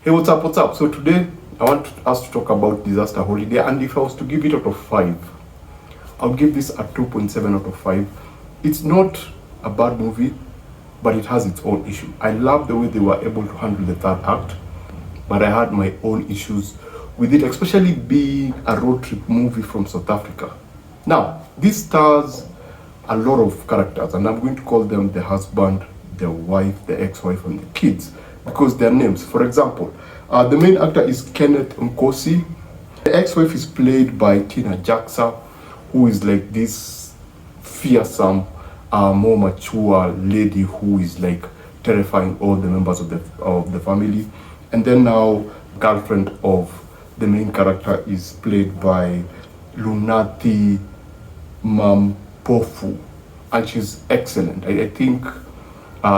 Hey, what's up? What's up? So today I want us to talk about Disaster Holiday, and if I was to give it out of 5, I would give this a 2.7 out of 5. It's not a bad movie, but it has its own issue. I love the way they were able to handle the third act, but I had my own issues with it, especially being a road trip movie from South Africa. Now, this stars a lot of characters, and I'm going to call them the husband, the wife, the ex-wife, and the kids, because their names. For example, the main actor is Kenneth Nkosi. The ex-wife is played by Tina Jaxa, who is like this fearsome, more mature lady who is like terrifying all the members of the family. And then now, girlfriend of the main character is played by Lunathi Mampofu, and she's excellent. I think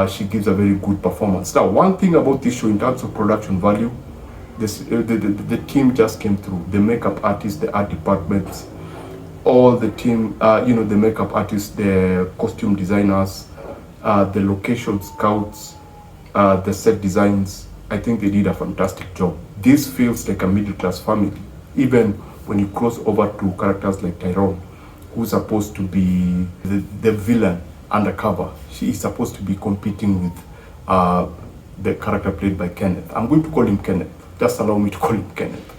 she gives a very good performance. Now, one thing about this show in terms of production value, the team just came through. The makeup artists, the art departments, all the team, the makeup artists, the costume designers, the location scouts, the set designs. I think they did a fantastic job. This feels like a middle-class family, even when you cross over to characters like Tyrone, who's supposed to be the villain undercover. She is supposed to be competing with the character played by Kenneth. I'm going to call him Kenneth. Just allow me to call him Kenneth.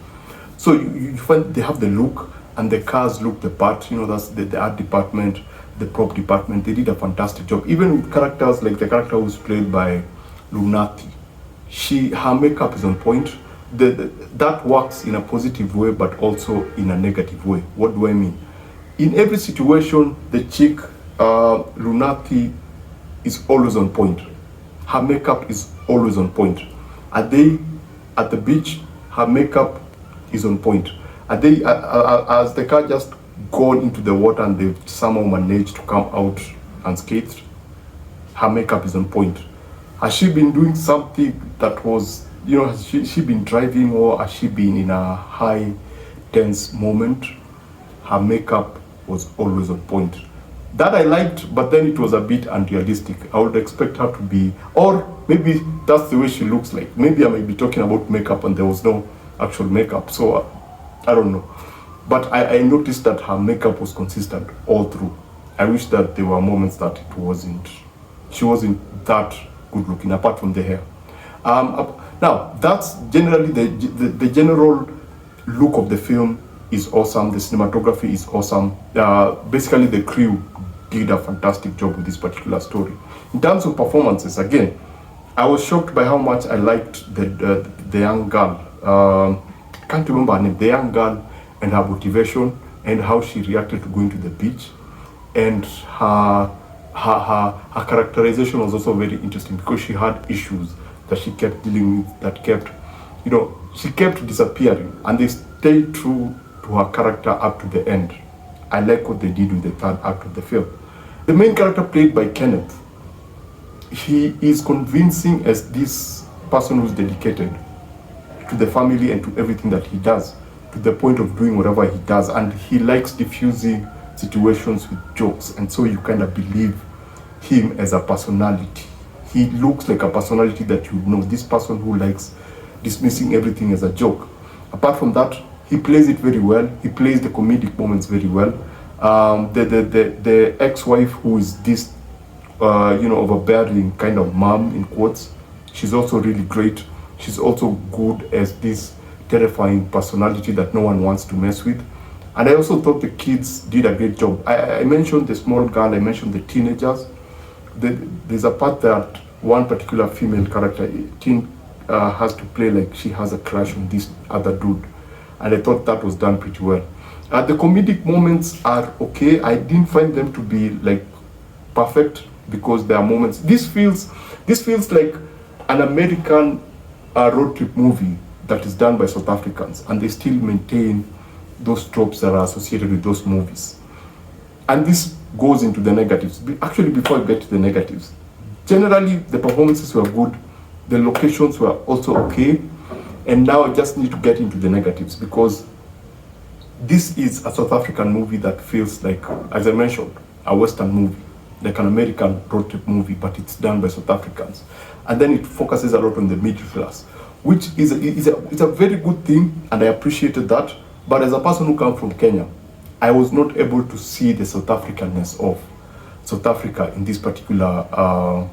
So you find they have the look, and the cars look the part. That's the art department, the prop department. They did a fantastic job. Even with characters like the character who's played by Lunathi, her makeup is on point. That works in a positive way, but also in a negative way. What do I mean? In every situation, the chick, Lunathi, is always on point. Her makeup is always on point. Are they at the beach? Her makeup is on point. Are they, has the car just gone into the water and they've somehow managed to come out unscathed? Her makeup is on point. Has she been doing something that was, has she been driving, or has she been in a high tense moment? Her makeup was always on point. That I liked, but then it was a bit unrealistic. I would expect her to be, or maybe that's the way she looks like. Maybe I might be talking about makeup and there was no actual makeup, so I don't know. But I noticed that her makeup was consistent all through. I wish that there were moments that she wasn't that good looking, apart from the hair. Now, that's generally the general look of the film is awesome. The cinematography is awesome. Basically, the crew did a fantastic job with this particular story. In terms of performances, again, I was shocked by how much I liked the young girl. Can't remember her name. The young girl and her motivation and how she reacted to going to the beach, and her characterization was also very interesting because she had issues that she kept dealing with, that kept, she kept disappearing, and they stayed true to her character up to the end. I like what they did with the third act of the film. The main character played by Kenneth, he is convincing as this person who's dedicated to the family and to everything that he does, to the point of doing whatever he does, and he likes diffusing situations with jokes, and so you kind of believe him as a personality. He looks like a personality that you know, this person who likes dismissing everything as a joke. Apart from that, he plays it very well. He plays the comedic moments very well. The ex-wife, who is this overbearing kind of mom in quotes, she's also really great. She's also good as this terrifying personality that no one wants to mess with. And I also thought the kids did a great job. I mentioned the small girl, I mentioned the teenagers. There's a part that one particular female character has to play like she has a crush on this other dude, and I thought that was done pretty well. The comedic moments are okay. I didn't find them to be like perfect, because there are moments. This feels like an American road trip movie that is done by South Africans, and they still maintain those tropes that are associated with those movies. And this goes into the negatives. Actually, before I get to the negatives, generally the performances were good, the locations were also okay, and now I just need to get into the negatives, because this is a South African movie that feels like, as I mentioned, a Western movie, like an American road trip movie, but it's done by South Africans. And then it focuses a lot on the middle class. which is a very good thing, and I appreciated that. But as a person who comes from Kenya, I was not able to see the South Africanness of South Africa in this particular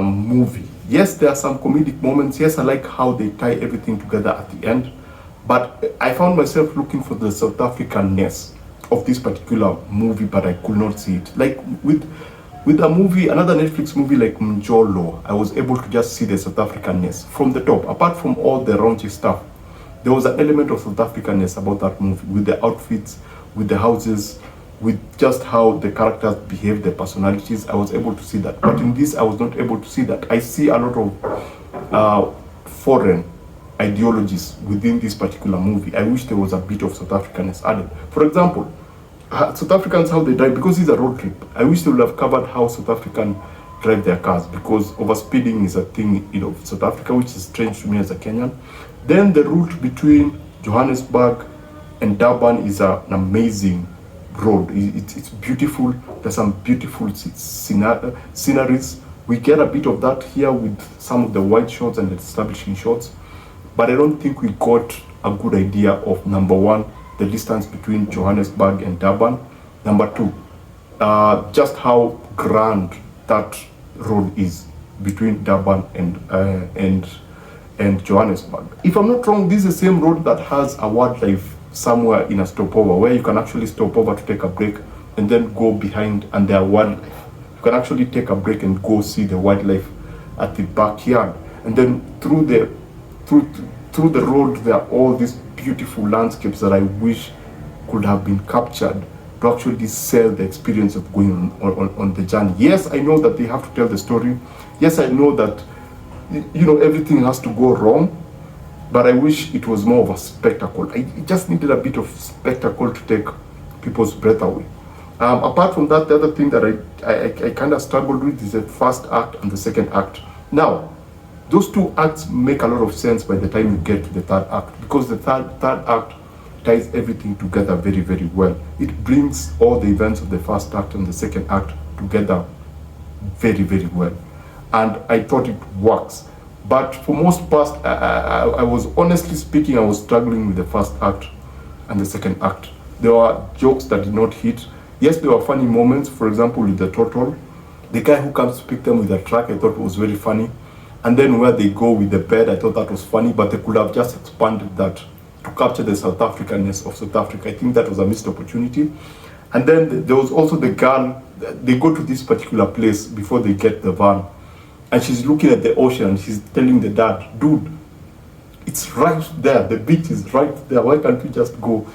movie. Yes, there are some comedic moments. Yes, I like how they tie everything together at the end. But I found myself looking for the South Africanness of this particular movie, but I could not see it. Like with a movie, another Netflix movie like Mjolo, I was able to just see the South Africanness from the top. Apart from all the raunchy stuff, there was an element of South Africanness about that movie, with the outfits, with the houses, with just how the characters behave, their personalities. I was able to see that. But in this, I was not able to see that. I see a lot of foreign ideologies within this particular movie. I wish there was a bit of South Africanness added. For example, South Africans, how they drive, because it's a road trip. I wish they would have covered how South Africans drive their cars, because overspeeding is a thing in South Africa, which is strange to me as a Kenyan. Then the route between Johannesburg and Durban is an amazing road. It's beautiful. There's some beautiful sceneries. We get a bit of that here with some of the wide shots and the establishing shots, but I don't think we got a good idea of, number one, the distance between Johannesburg and Durban. Number two, just how grand that road is between Durban and Johannesburg. If I'm not wrong, this is the same road that has a wildlife somewhere in a stopover, where you can actually stop over to take a break and then go behind, and there are wildlife. You can actually take a break and go see the wildlife at the backyard, and then through the road there are all these beautiful landscapes that I wish could have been captured to actually sell the experience of going on the journey. Yes, I know that they have to tell the story. Yes, I know that everything has to go wrong, but I wish it was more of a spectacle. It just needed a bit of spectacle to take people's breath away. Apart from that, the other thing that I kind of struggled with is the first act and the second act. Now, those two acts make a lot of sense by the time you get to the third act, because the third act ties everything together very, very well. It brings all the events of the first act and the second act together very, very well. And I thought it works. But for most parts, I was, honestly speaking, I was struggling with the first act and the second act. There were jokes that did not hit. Yes, there were funny moments. For example, with the turtle, the guy who comes to pick them with a truck, I thought was very funny. And then where they go with the bed, I thought that was funny, but they could have just expanded that to capture the South Africanness of South Africa. I think that was a missed opportunity. And then there was also the girl. They go to this particular place before they get the van, and she's looking at the ocean, and she's telling the dad, dude, it's right there, the beach is right there, why can't we just go?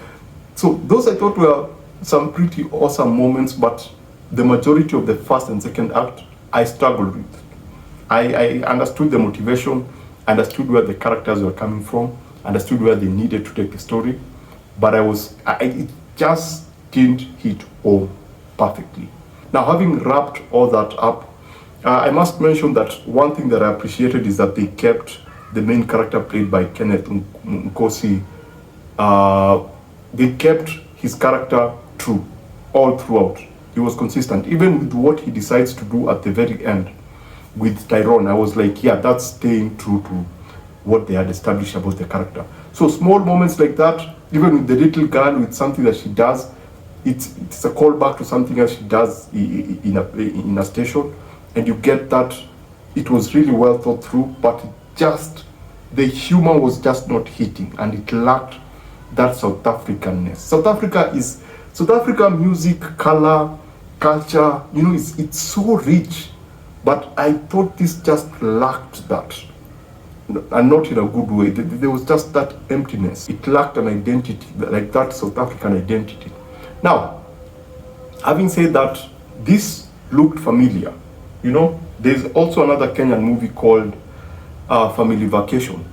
So those, I thought, were some pretty awesome moments, but the majority of the first and second act, I struggled with. I understood the motivation, understood where the characters were coming from, understood where they needed to take the story, but it just didn't hit home perfectly. Now, having wrapped all that up, I must mention that one thing that I appreciated is that they kept the main character played by Kenneth Nkosi. They kept his character true all throughout. He was consistent, even with what he decides to do at the very end with Tyrone. I was like, yeah, that's staying true to what they had established about the character. So small moments like that, even with the little girl, with something that she does, it's a callback to something else she does in a station, and you get that it was really well thought through, but the humor was just not hitting, and it lacked that South Africanness. South Africa music, color, culture, it's so rich, but I thought this just lacked that, and not in a good way. There was just that emptiness. It lacked an identity, like that South African identity. Now, having said that, this looked familiar. There's also another Kenyan movie called Family Vacation.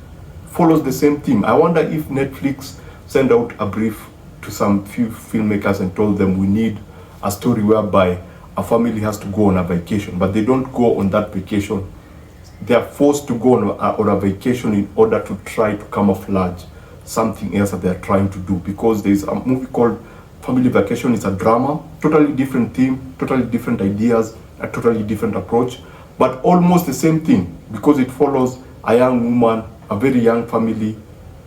Follows the same theme. I wonder if Netflix sent out a brief to some few filmmakers and told them, we need a story whereby a family has to go on a vacation, but they don't go on that vacation. They are forced to go on a vacation in order to try to camouflage something else that they are trying to do. Because there's a movie called Family Vacation. It's a drama, totally different theme, totally different ideas, a totally different approach, but almost the same thing, because it follows a young woman a very young family,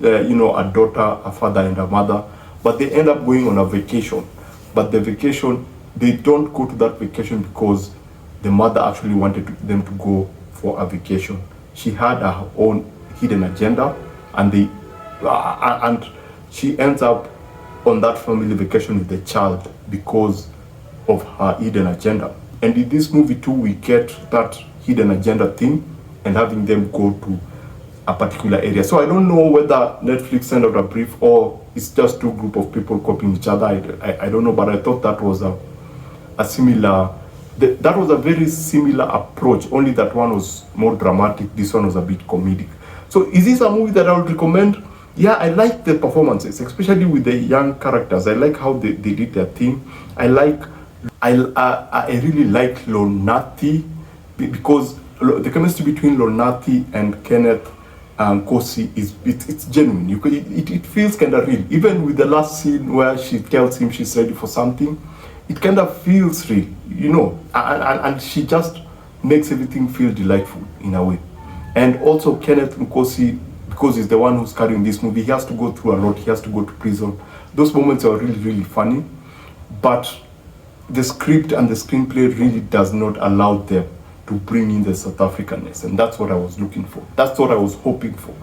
a daughter, a father, and a mother, but they end up going on a vacation. But the vacation, they don't go to that vacation because the mother actually wanted them to go for a vacation. She had her own hidden agenda, and she ends up on that family vacation with the child because of her hidden agenda. And in this movie too, we get that hidden agenda thing and having them go to a particular area. So I don't know whether Netflix sent out a brief or it's just two group of people copying each other. I don't know, but I thought that was a similar, that was a very similar approach, only that one was more dramatic, this one was a bit comedic. So is this a movie that I would recommend? Yeah, I like the performances, especially with the young characters. I like how they did their thing. I really like Lonati, because the chemistry between Lonati and Kenneth Nkosi it's genuine. It feels kind of real. Even with the last scene where she tells him she's ready for something, it kind of feels real, and she just makes everything feel delightful in a way. And also Kenneth Nkosi, because he's the one who's carrying this movie, he has to go through a lot. He has to go to prison. Those moments are really, really funny, but the script and the screenplay really does not allow them to bring in the South Africanness, and that's what I was looking for. That's what I was hoping for.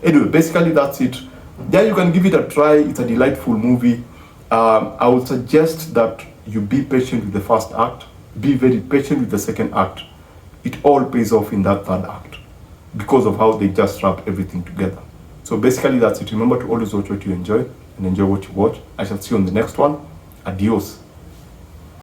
Anyway, basically that's it. Yeah, you can give it a try. It's a delightful movie. I would suggest that you be patient with the first act, be very patient with the second act. It all pays off in that third act because of how they just wrap everything together. So basically that's it. Remember to always watch what you enjoy and enjoy what you watch. I shall see you on the next one. Adios.